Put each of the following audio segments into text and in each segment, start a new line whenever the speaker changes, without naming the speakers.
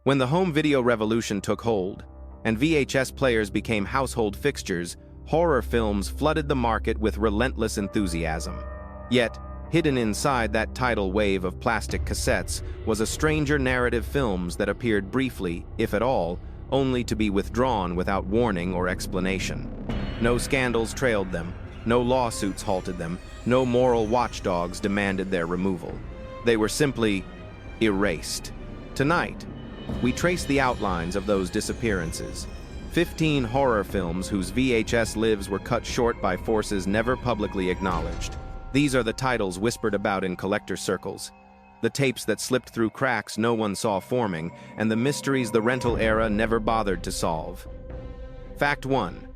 When the home video revolution took hold, and VHS players became household fixtures, horror films flooded the market with relentless enthusiasm. Yet, hidden inside that tidal wave of plastic cassettes was a stranger narrative films that appeared briefly, if at all, only to be withdrawn without warning or explanation. No scandals trailed them, no lawsuits halted them, no moral watchdogs demanded their removal. They were simply erased. Tonight, we trace the outlines of those disappearances. 15 horror films whose VHS lives were cut short by forces never publicly acknowledged. These are the titles whispered about in collector circles, the tapes that slipped through cracks no one saw forming, and the mysteries the rental era never bothered to solve. Fact 1.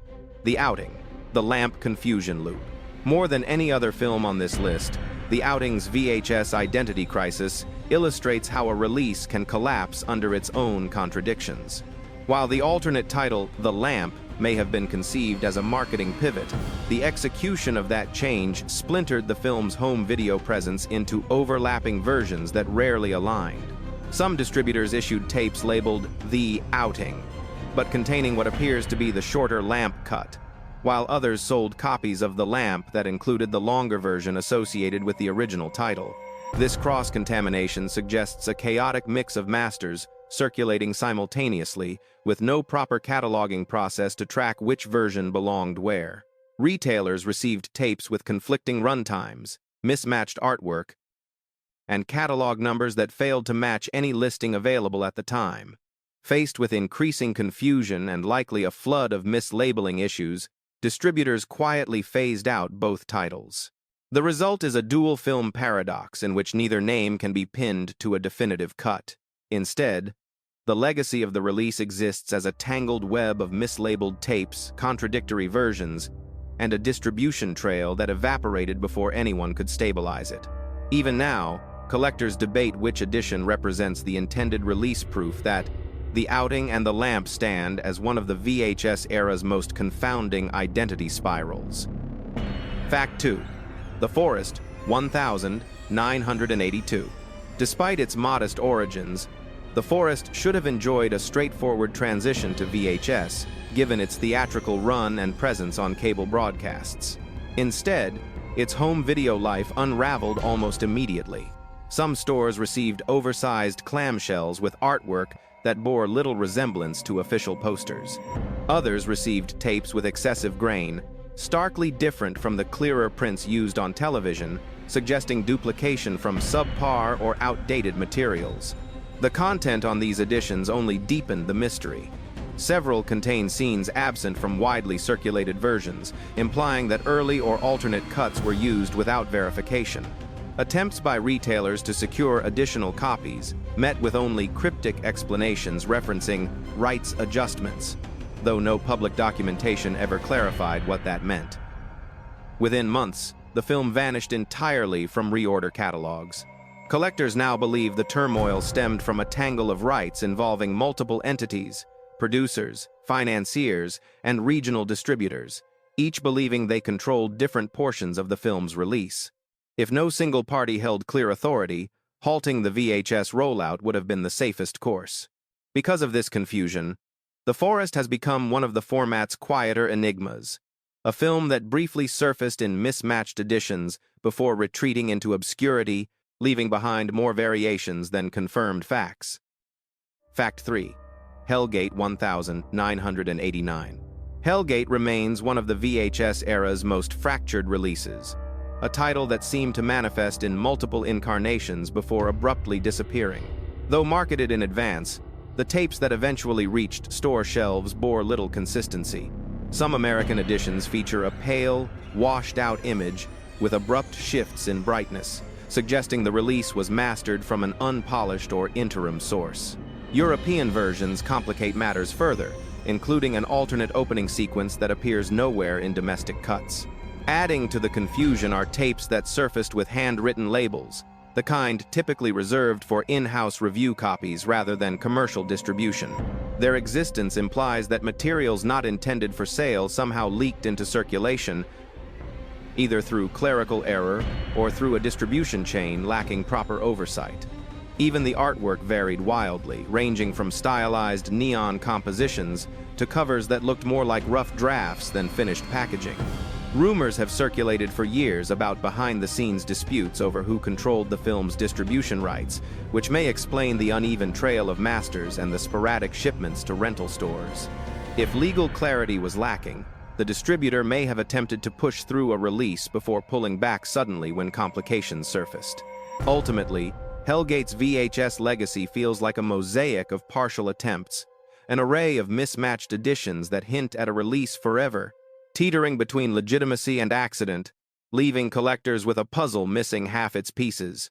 The Outing, the lamp confusion loop. More than any other film on this list, The Outing's VHS identity crisis illustrates how a release can collapse under its own contradictions. While the alternate title, The Lamp, may have been conceived as a marketing pivot, the execution of that change splintered the film's home video presence into overlapping versions that rarely aligned. Some distributors issued tapes labeled The Outing, but containing what appears to be the shorter Lamp cut, while others sold copies of The Lamp that included the longer version associated with the original title. This cross-contamination suggests a chaotic mix of masters circulating simultaneously, with no proper cataloging process to track which version belonged where. Retailers received tapes with conflicting runtimes, mismatched artwork, and catalog numbers that failed to match any listing available at the time. Faced with increasing confusion and likely a flood of mislabeling issues, distributors quietly phased out both titles. The result is a dual film paradox in which neither name can be pinned to a definitive cut. Instead, the legacy of the release exists as a tangled web of mislabeled tapes, contradictory versions, and a distribution trail that evaporated before anyone could stabilize it. Even now, collectors debate which edition represents the intended release, proof that The Outing and The Lamp stand as one of the VHS era's most confounding identity spirals. Fact 2. The Forest, 1982. Despite its modest origins, The Forest should have enjoyed a straightforward transition to VHS, given its theatrical run and presence on cable broadcasts. Instead, its home video life unraveled almost immediately. Some stores received oversized clamshells with artwork that bore little resemblance to official posters. Others received tapes with excessive grain, starkly different from the clearer prints used on television, suggesting duplication from subpar or outdated materials. The content on these editions only deepened the mystery. Several contain scenes absent from widely circulated versions, implying that early or alternate cuts were used without verification. Attempts by retailers to secure additional copies met with only cryptic explanations referencing rights adjustments, though no public documentation ever clarified what that meant. Within months, the film vanished entirely from reorder catalogs. Collectors now believe the turmoil stemmed from a tangle of rights involving multiple entities, producers, financiers, and regional distributors, each believing they controlled different portions of the film's release. If no single party held clear authority, halting the VHS rollout would have been the safest course. Because of this confusion, The Forest has become one of the format's quieter enigmas, a film that briefly surfaced in mismatched editions before retreating into obscurity, leaving behind more variations than confirmed facts. Fact 3. Hellgate 1989. Hellgate remains one of the VHS era's most fractured releases, a title that seemed to manifest in multiple incarnations before abruptly disappearing. Though marketed in advance, the tapes that eventually reached store shelves bore little consistency. Some American editions feature a pale, washed-out image with abrupt shifts in brightness, suggesting the release was mastered from an unpolished or interim source. European versions complicate matters further, including an alternate opening sequence that appears nowhere in domestic cuts. Adding to the confusion are tapes that surfaced with handwritten labels, the kind typically reserved for in-house review copies rather than commercial distribution. Their existence implies that materials not intended for sale somehow leaked into circulation, either through clerical error or through a distribution chain lacking proper oversight. Even the artwork varied wildly, ranging from stylized neon compositions to covers that looked more like rough drafts than finished packaging. Rumors have circulated for years about behind-the-scenes disputes over who controlled the film's distribution rights, which may explain the uneven trail of masters and the sporadic shipments to rental stores. If legal clarity was lacking, the distributor may have attempted to push through a release before pulling back suddenly when complications surfaced. Ultimately, Hellgate's VHS legacy feels like a mosaic of partial attempts, an array of mismatched editions that hint at a release forever, teetering between legitimacy and accident, leaving collectors with a puzzle missing half its pieces.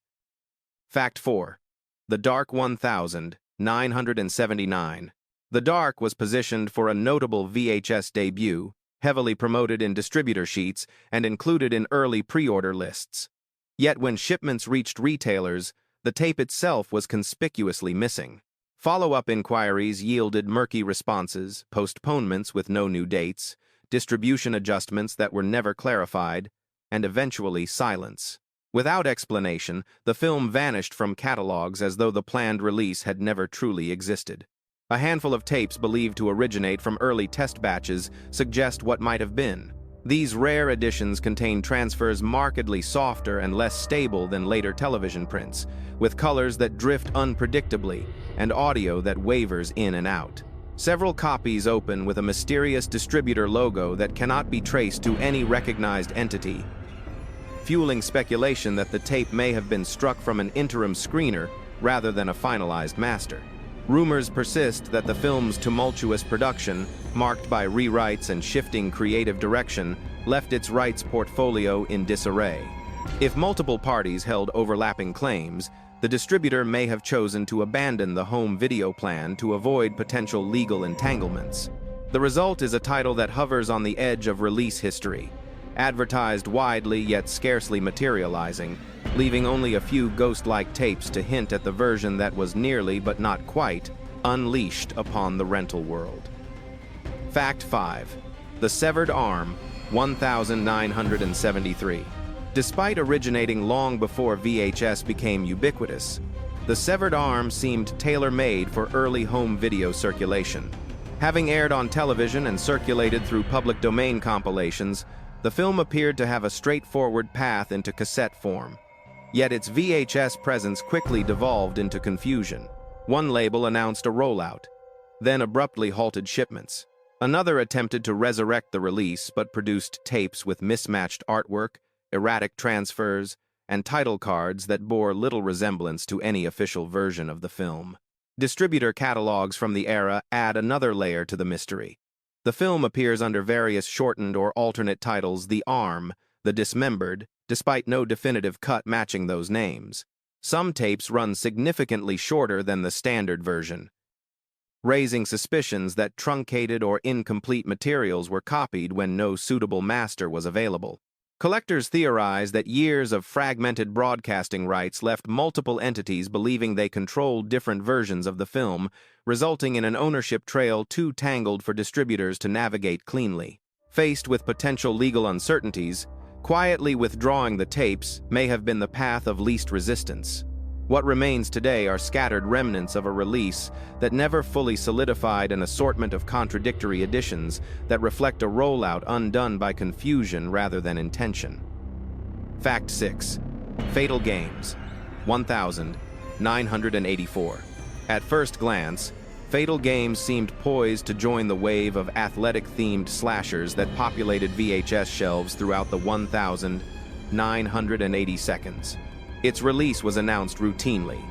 Fact 4. The Dark 1979. The Dark was positioned for a notable VHS debut, heavily promoted in distributor sheets and included in early pre-order lists. Yet when shipments reached retailers, the tape itself was conspicuously missing. Follow-up inquiries yielded murky responses, postponements with no new dates, distribution adjustments that were never clarified, and eventually silence. Without explanation, the film vanished from catalogs as though the planned release had never truly existed. A handful of tapes believed to originate from early test batches suggest what might have been. These rare editions contain transfers markedly softer and less stable than later television prints, with colors that drift unpredictably and audio that wavers in and out. Several copies open with a mysterious distributor logo that cannot be traced to any recognized entity, fueling speculation that the tape may have been struck from an interim screener rather than a finalized master. Rumors persist that the film's tumultuous production, marked by rewrites and shifting creative direction, left its rights portfolio in disarray. If multiple parties held overlapping claims, the distributor may have chosen to abandon the home video plan to avoid potential legal entanglements. The result is a title that hovers on the edge of release history, advertised widely yet scarcely materializing, leaving only a few ghost-like tapes to hint at the version that was nearly, but not quite, unleashed upon the rental world. Fact 5. The Severed Arm, 1973. Despite originating long before VHS became ubiquitous, The Severed Arm seemed tailor-made for early home video circulation. Having aired on television and circulated through public domain compilations, the film appeared to have a straightforward path into cassette form. Yet its VHS presence quickly devolved into confusion. One label announced a rollout, then abruptly halted shipments. Another attempted to resurrect the release but produced tapes with mismatched artwork, erratic transfers, and title cards that bore little resemblance to any official version of the film. Distributor catalogs from the era add another layer to the mystery. The film appears under various shortened or alternate titles: The Arm, The Dismembered, despite no definitive cut matching those names. Some tapes run significantly shorter than the standard version, raising suspicions that truncated or incomplete materials were copied when no suitable master was available. Collectors theorize that years of fragmented broadcasting rights left multiple entities believing they controlled different versions of the film, resulting in an ownership trail too tangled for distributors to navigate cleanly. Faced with potential legal uncertainties, quietly withdrawing the tapes may have been the path of least resistance. What remains today are scattered remnants of a release that never fully solidified, an assortment of contradictory editions that reflect a rollout undone by confusion rather than intention. Fact 6. Fatal Games, 1984. At first glance, Fatal Games seemed poised to join the wave of athletic-themed slashers that populated VHS shelves throughout the 1,980 seconds. Its release was announced routinely,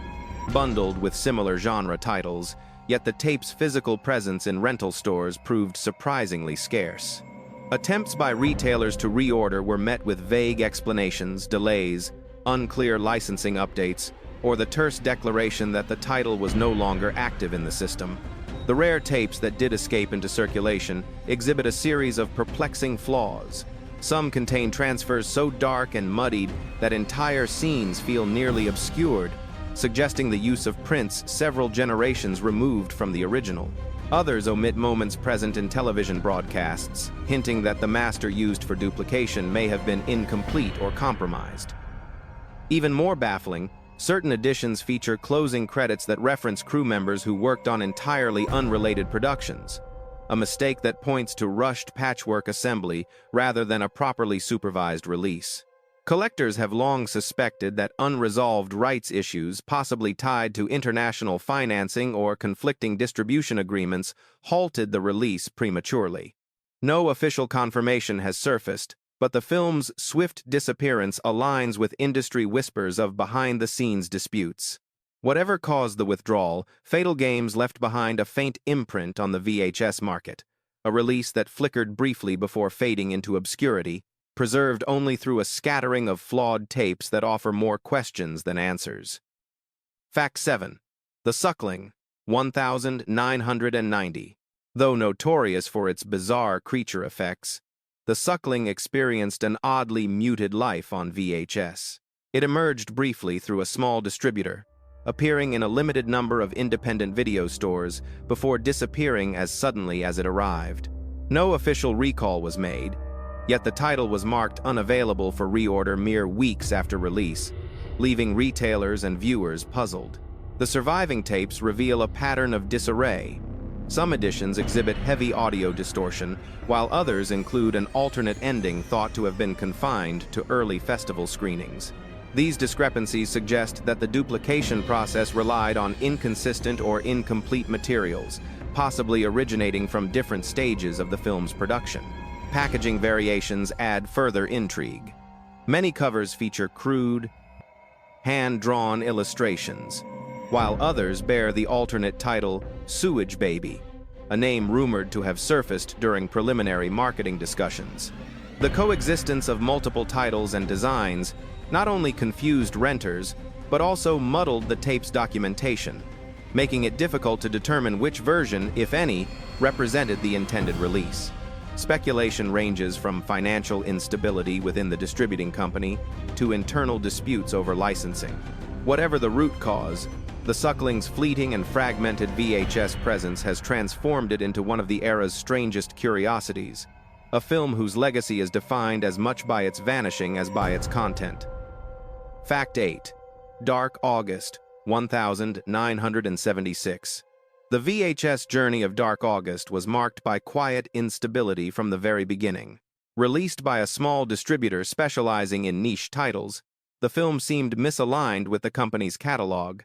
bundled with similar genre titles, yet the tape's physical presence in rental stores proved surprisingly scarce. Attempts by retailers to reorder were met with vague explanations, delays, unclear licensing updates, or the terse declaration that the title was no longer active in the system. The rare tapes that did escape into circulation exhibit a series of perplexing flaws. Some contain transfers so dark and muddied that entire scenes feel nearly obscured, suggesting the use of prints several generations removed from the original. Others omit moments present in television broadcasts, hinting that the master used for duplication may have been incomplete or compromised. Even more baffling, Certain editions feature closing credits that reference crew members who worked on entirely unrelated productions, a mistake that points to rushed patchwork assembly rather than a properly supervised release. Collectors have long suspected that unresolved rights issues, possibly tied to international financing or conflicting distribution agreements, halted the release prematurely. No official confirmation has surfaced, but the film's swift disappearance aligns with industry whispers of behind-the-scenes disputes. Whatever caused the withdrawal, Fatal Games left behind a faint imprint on the VHS market, a release that flickered briefly before fading into obscurity, preserved only through a scattering of flawed tapes that offer more questions than answers. Fact 7. The Suckling, 1990. Though notorious for its bizarre creature effects, The Suckling experienced an oddly muted life on VHS. It emerged briefly through a small distributor, appearing in a limited number of independent video stores before disappearing as suddenly as it arrived. No official recall was made, yet the title was marked unavailable for reorder mere weeks after release, leaving retailers and viewers puzzled. The surviving tapes reveal a pattern of disarray. Some editions exhibit heavy audio distortion, while others include an alternate ending thought to have been confined to early festival screenings. These discrepancies suggest that the duplication process relied on inconsistent or incomplete materials, possibly originating from different stages of the film's production. Packaging variations add further intrigue. Many covers feature crude, hand-drawn illustrations, while others bear the alternate title Sewage Baby, a name rumored to have surfaced during preliminary marketing discussions. The coexistence of multiple titles and designs not only confused renters, but also muddled the tape's documentation, making it difficult to determine which version, if any, represented the intended release. Speculation ranges from financial instability within the distributing company to internal disputes over licensing. Whatever the root cause, The Suckling's fleeting and fragmented VHS presence has transformed it into one of the era's strangest curiosities, a film whose legacy is defined as much by its vanishing as by its content. Fact 8. Dark August, 1976. The VHS journey of Dark August was marked by quiet instability from the very beginning. Released by a small distributor specializing in niche titles, the film seemed misaligned with the company's catalog,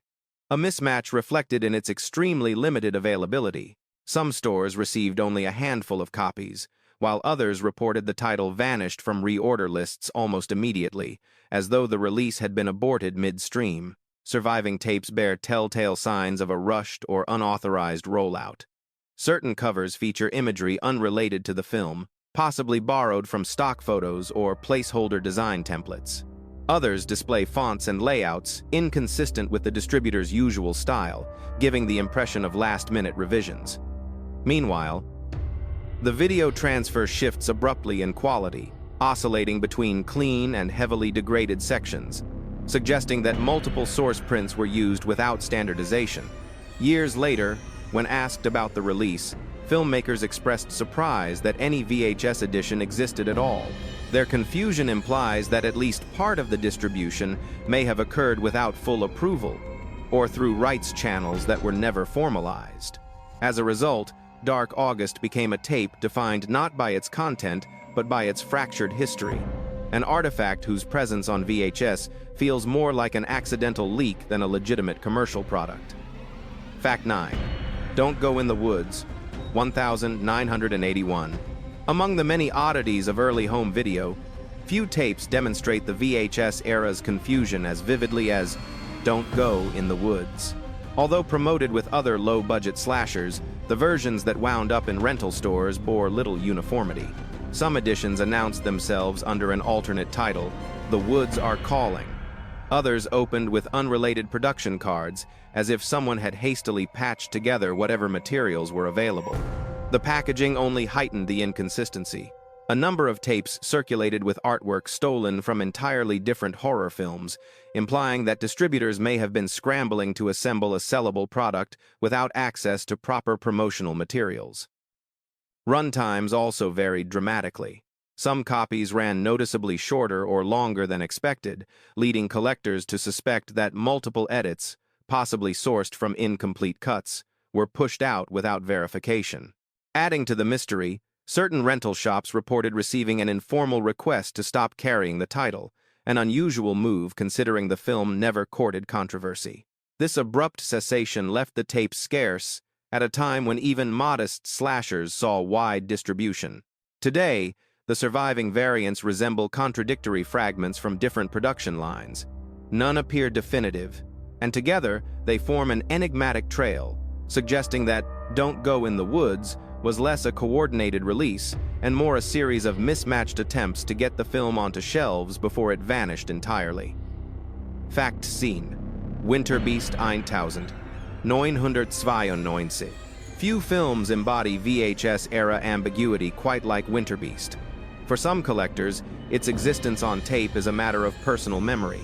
a mismatch reflected in its extremely limited availability. Some stores received only a handful of copies, while others reported the title vanished from reorder lists almost immediately, as though the release had been aborted midstream. Surviving tapes bear telltale signs of a rushed or unauthorized rollout. Certain covers feature imagery unrelated to the film, possibly borrowed from stock photos or placeholder design templates. Others display fonts and layouts inconsistent with the distributor's usual style, giving the impression of last-minute revisions. Meanwhile, the video transfer shifts abruptly in quality, oscillating between clean and heavily degraded sections, suggesting that multiple source prints were used without standardization. Years later, when asked about the release, filmmakers expressed surprise that any VHS edition existed at all. Their confusion implies that at least part of the distribution may have occurred without full approval, or through rights channels that were never formalized. As a result, Dark August became a tape defined not by its content, but by its fractured history, an artifact whose presence on VHS feels more like an accidental leak than a legitimate commercial product. Fact 9. Don't Go in the Woods, 1981. Among the many oddities of early home video, few tapes demonstrate the VHS era's confusion as vividly as Don't Go in the Woods. Although promoted with other low-budget slashers, the versions that wound up in rental stores bore little uniformity. Some editions announced themselves under an alternate title, The Woods Are Calling. Others opened with unrelated production cards, as if someone had hastily patched together whatever materials were available. The packaging only heightened the inconsistency. A number of tapes circulated with artwork stolen from entirely different horror films, implying that distributors may have been scrambling to assemble a sellable product without access to proper promotional materials. Runtimes also varied dramatically. Some copies ran noticeably shorter or longer than expected, leading collectors to suspect that multiple edits, possibly sourced from incomplete cuts, were pushed out without verification. Adding to the mystery, certain rental shops reported receiving an informal request to stop carrying the title, an unusual move considering the film never courted controversy. This abrupt cessation left the tape scarce at a time when even modest slashers saw wide distribution. Today, the surviving variants resemble contradictory fragments from different production lines. None appear definitive, and together they form an enigmatic trail, suggesting that Don't Go in the Woods was less a coordinated release and more a series of mismatched attempts to get the film onto shelves before it vanished entirely. Fact scene: Winterbeast 1992. Few films embody VHS-era ambiguity quite like Winterbeast. For some collectors, its existence on tape is a matter of personal memory.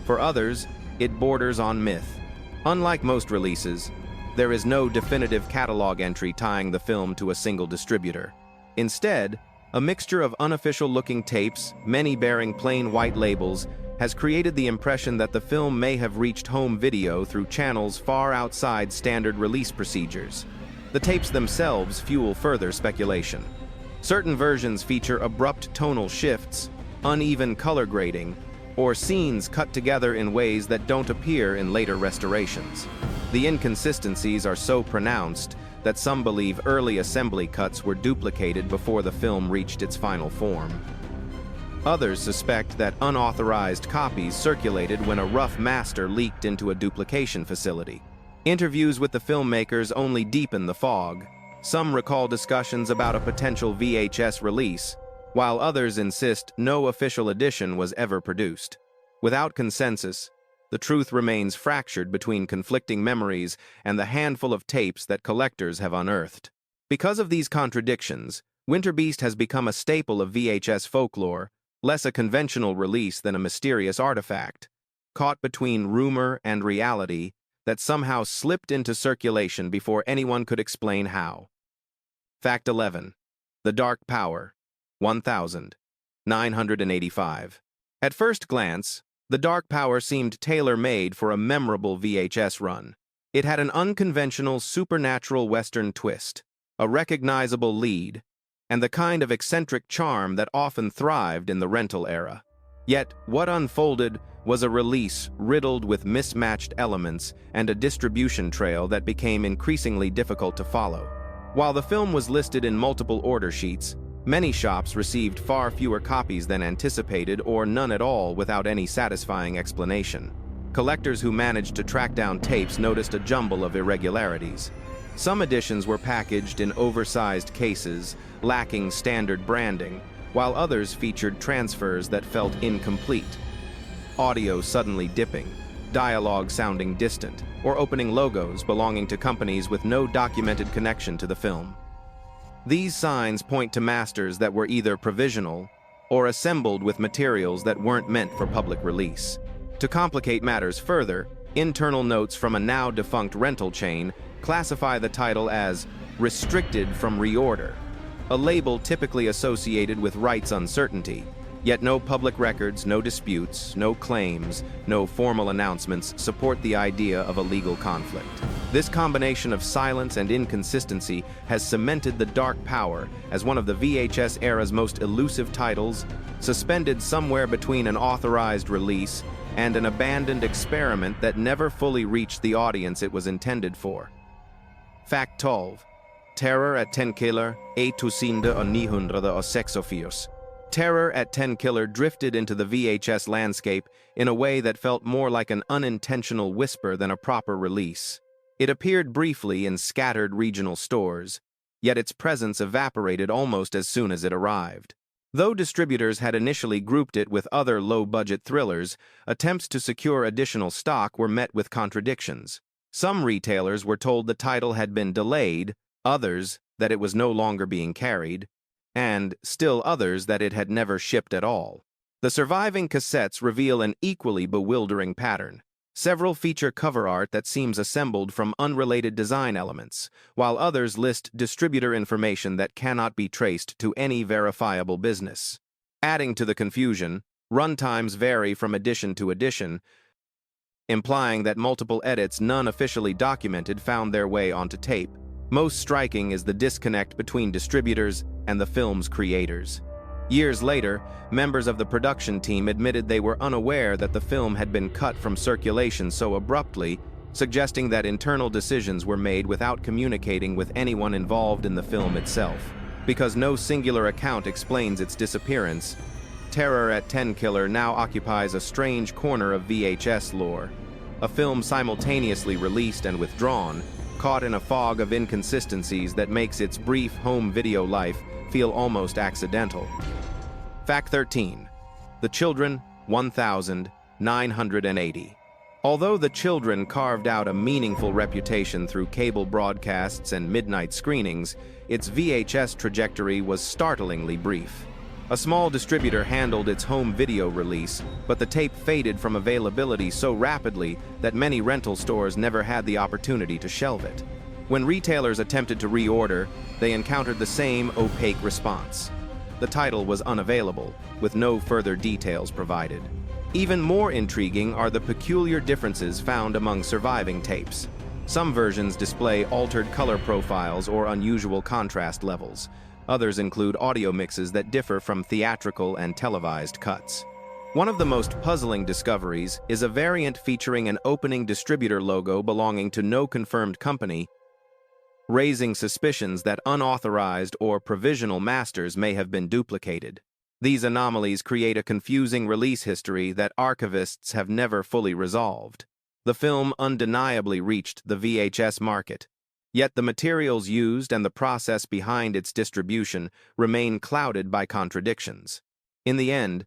For others, it borders on myth. Unlike most releases, there is no definitive catalog entry tying the film to a single distributor. Instead, a mixture of unofficial-looking tapes, many bearing plain white labels, has created the impression that the film may have reached home video through channels far outside standard release procedures. The tapes themselves fuel further speculation. Certain versions feature abrupt tonal shifts, uneven color grading, or scenes cut together in ways that don't appear in later restorations. The inconsistencies are so pronounced that some believe early assembly cuts were duplicated before the film reached its final form. Others suspect that unauthorized copies circulated when a rough master leaked into a duplication facility. Interviews with the filmmakers only deepen the fog. Some recall discussions about a potential VHS release, while others insist no official edition was ever produced. Without consensus, the truth remains fractured between conflicting memories and the handful of tapes that collectors have unearthed. Because of these contradictions, Winterbeast has become a staple of VHS folklore, less a conventional release than a mysterious artifact, caught between rumor and reality that somehow slipped into circulation before anyone could explain how. Fact 11. The Dark Power, 1985. At first glance, The Dark Power seemed tailor-made for a memorable VHS run. It had an unconventional supernatural Western twist, a recognizable lead, and the kind of eccentric charm that often thrived in the rental era. Yet, what unfolded was a release riddled with mismatched elements and a distribution trail that became increasingly difficult to follow. While the film was listed in multiple order sheets, many shops received far fewer copies than anticipated or none at all without any satisfying explanation. Collectors who managed to track down tapes noticed a jumble of irregularities. Some editions were packaged in oversized cases, lacking standard branding, while others featured transfers that felt incomplete. Audio suddenly dipping, dialogue sounding distant, or opening logos belonging to companies with no documented connection to the film. These signs point to masters that were either provisional or assembled with materials that weren't meant for public release. To complicate matters further, internal notes from a now-defunct rental chain classify the title as restricted from reorder, a label typically associated with rights uncertainty, yet no public records, no disputes, no claims, no formal announcements support the idea of a legal conflict. This combination of silence and inconsistency has cemented The Dark Power as one of the VHS era's most elusive titles, suspended somewhere between an authorized release and an abandoned experiment that never fully reached the audience it was intended for. Fact 12. Terror at 10 Killer, 1986. Terror at 10 Killer drifted into the VHS landscape in a way that felt more like an unintentional whisper than a proper release. It appeared briefly in scattered regional stores, yet its presence evaporated almost as soon as it arrived. Though distributors had initially grouped it with other low-budget thrillers, attempts to secure additional stock were met with contradictions. Some retailers were told the title had been delayed, others that it was no longer being carried, and still others that it had never shipped at all. The surviving cassettes reveal an equally bewildering pattern. Several feature cover art that seems assembled from unrelated design elements, while others list distributor information that cannot be traced to any verifiable business. Adding to the confusion, runtimes vary from edition to edition, implying that multiple edits none officially documented found their way onto tape. Most striking is the disconnect between distributors and the film's creators. Years later, members of the production team admitted they were unaware that the film had been cut from circulation so abruptly, suggesting that internal decisions were made without communicating with anyone involved in the film itself. Because no singular account explains its disappearance, Terror at 10 Killer now occupies a strange corner of VHS lore. A film simultaneously released and withdrawn, caught in a fog of inconsistencies that makes its brief home video life feel almost accidental. Fact 13. The Children, 1980. Although The Children carved out a meaningful reputation through cable broadcasts and midnight screenings, its VHS trajectory was startlingly brief. A small distributor handled its home video release, but the tape faded from availability so rapidly that many rental stores never had the opportunity to shelve it. When retailers attempted to reorder, they encountered the same opaque response. The title was unavailable, with no further details provided. Even more intriguing are the peculiar differences found among surviving tapes. Some versions display altered color profiles or unusual contrast levels. Others include audio mixes that differ from theatrical and televised cuts. One of the most puzzling discoveries is a variant featuring an opening distributor logo belonging to no confirmed company, raising suspicions that unauthorized or provisional masters may have been duplicated. These anomalies create a confusing release history that archivists have never fully resolved. The film undeniably reached the VHS market, yet the materials used and the process behind its distribution remain clouded by contradictions. In the end,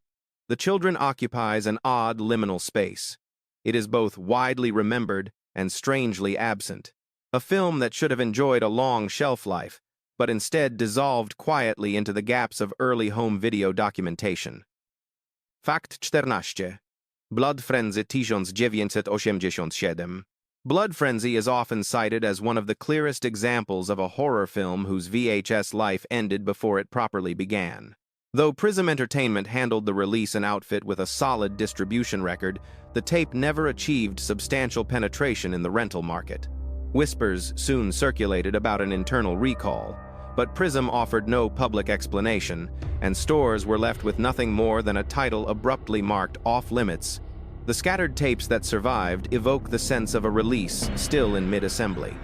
The Children occupies an odd liminal space. It is both widely remembered and strangely absent. A film that should have enjoyed a long shelf life, but instead dissolved quietly into the gaps of early home video documentation. Fakt 14. Blood Frenzy 1987. Blood Frenzy is often cited as one of the clearest examples of a horror film whose VHS life ended before it properly began. Though Prism Entertainment handled the release and outfit with a solid distribution record, the tape never achieved substantial penetration in the rental market. Whispers soon circulated about an internal recall, but Prism offered no public explanation, and stores were left with nothing more than a title abruptly marked off-limits. The scattered tapes that survived evoke the sense of a release still in mid-assembly.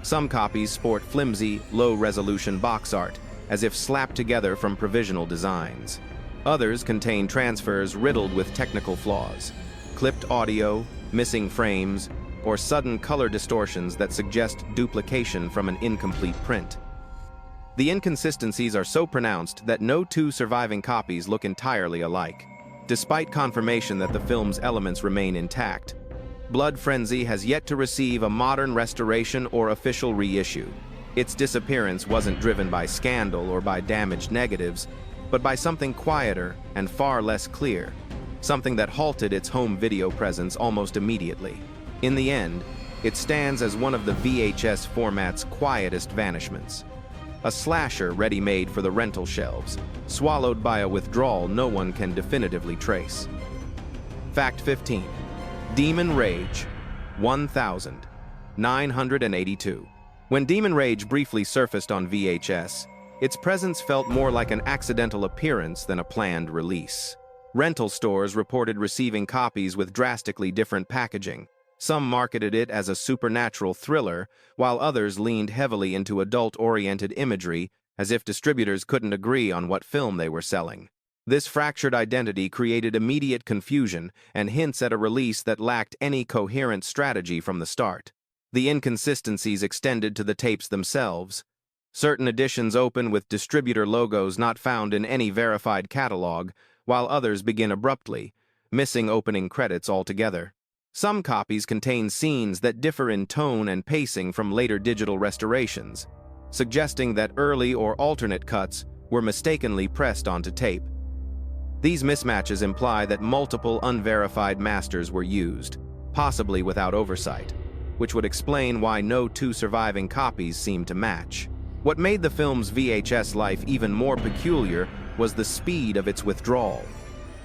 Some copies sport flimsy, low-resolution box art, as if slapped together from provisional designs. Others contain transfers riddled with technical flaws, clipped audio, missing frames, or sudden color distortions that suggest duplication from an incomplete print. The inconsistencies are so pronounced that no two surviving copies look entirely alike. Despite confirmation that the film's elements remain intact, Blood Frenzy has yet to receive a modern restoration or official reissue. Its disappearance wasn't driven by scandal or by damaged negatives, but by something quieter and far less clear, something that halted its home video presence almost immediately. In the end, it stands as one of the VHS format's quietest vanishments. A slasher ready-made for the rental shelves, swallowed by a withdrawal no one can definitively trace. Fact 15. Demon Rage, 1982. When Demon Rage briefly surfaced on VHS, its presence felt more like an accidental appearance than a planned release. Rental stores reported receiving copies with drastically different packaging. Some marketed it as a supernatural thriller, while others leaned heavily into adult-oriented imagery, as if distributors couldn't agree on what film they were selling. This fractured identity created immediate confusion and hints at a release that lacked any coherent strategy from the start. The inconsistencies extended to the tapes themselves. Certain editions open with distributor logos not found in any verified catalog, while others begin abruptly, missing opening credits altogether. Some copies contain scenes that differ in tone and pacing from later digital restorations, suggesting that early or alternate cuts were mistakenly pressed onto tape. These mismatches imply that multiple unverified masters were used, possibly without oversight, which would explain why no two surviving copies seemed to match. What made the film's VHS life even more peculiar was the speed of its withdrawal.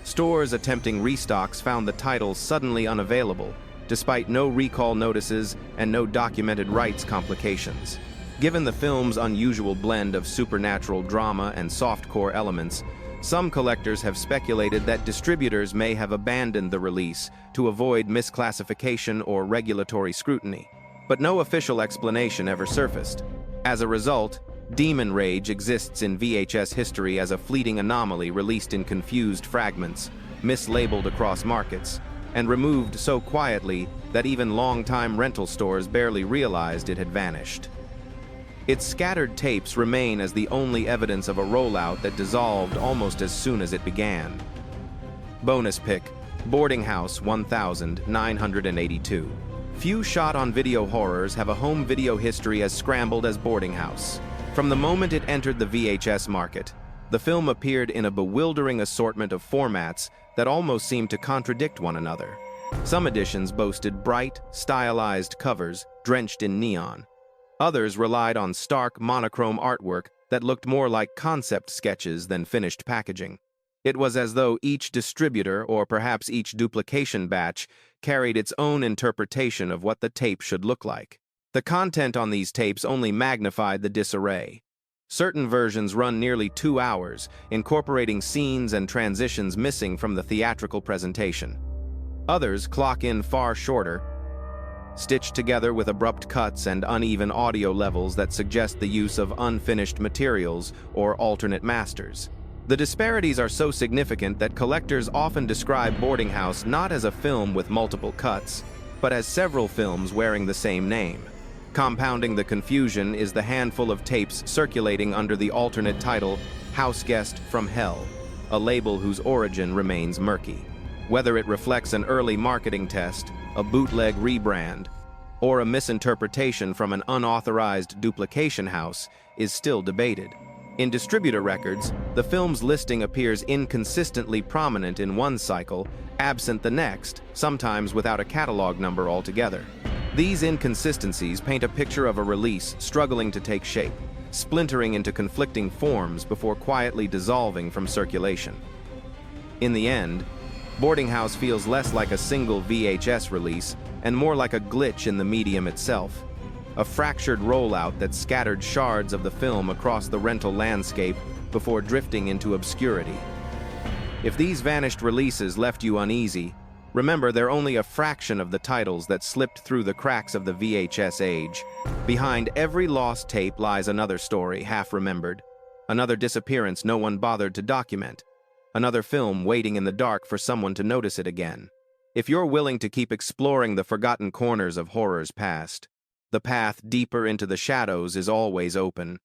Stores attempting restocks found the titles suddenly unavailable, despite no recall notices and no documented rights complications. Given the film's unusual blend of supernatural drama and softcore elements, some collectors have speculated that distributors may have abandoned the release to avoid misclassification or regulatory scrutiny, but no official explanation ever surfaced. As a result, Demon Rage exists in VHS history as a fleeting anomaly released in confused fragments, mislabeled across markets, and removed so quietly that even long-time rental stores barely realized it had vanished. Its scattered tapes remain as the only evidence of a rollout that dissolved almost as soon as it began. Bonus pick: Boarding House 1982. Few shot-on-video horrors have a home video history as scrambled as Boarding House. From the moment it entered the VHS market, the film appeared in a bewildering assortment of formats that almost seemed to contradict one another. Some editions boasted bright, stylized covers drenched in neon. Others relied on stark, monochrome artwork that looked more like concept sketches than finished packaging. It was as though each distributor, or perhaps each duplication batch, carried its own interpretation of what the tape should look like. The content on these tapes only magnified the disarray. Certain versions run nearly 2 hours, incorporating scenes and transitions missing from the theatrical presentation. Others clock in far shorter, stitched together with abrupt cuts and uneven audio levels that suggest the use of unfinished materials or alternate masters. The disparities are so significant that collectors often describe Boarding House not as a film with multiple cuts, but as several films wearing the same name. Compounding the confusion is the handful of tapes circulating under the alternate title House Guest from Hell, a label whose origin remains murky. Whether it reflects an early marketing test, a bootleg rebrand, or a misinterpretation from an unauthorized duplication house is still debated. In distributor records, the film's listing appears inconsistently prominent in one cycle, absent the next, sometimes without a catalog number altogether. These inconsistencies paint a picture of a release struggling to take shape, splintering into conflicting forms before quietly dissolving from circulation. In the end, Boarding House feels less like a single VHS release and more like a glitch in the medium itself, a fractured rollout that scattered shards of the film across the rental landscape before drifting into obscurity. If these vanished releases left you uneasy, remember they're only a fraction of the titles that slipped through the cracks of the VHS age. Behind every lost tape lies another story half remembered, another disappearance no one bothered to document, another film waiting in the dark for someone to notice it again. If you're willing to keep exploring the forgotten corners of horror's past, the path deeper into the shadows is always open.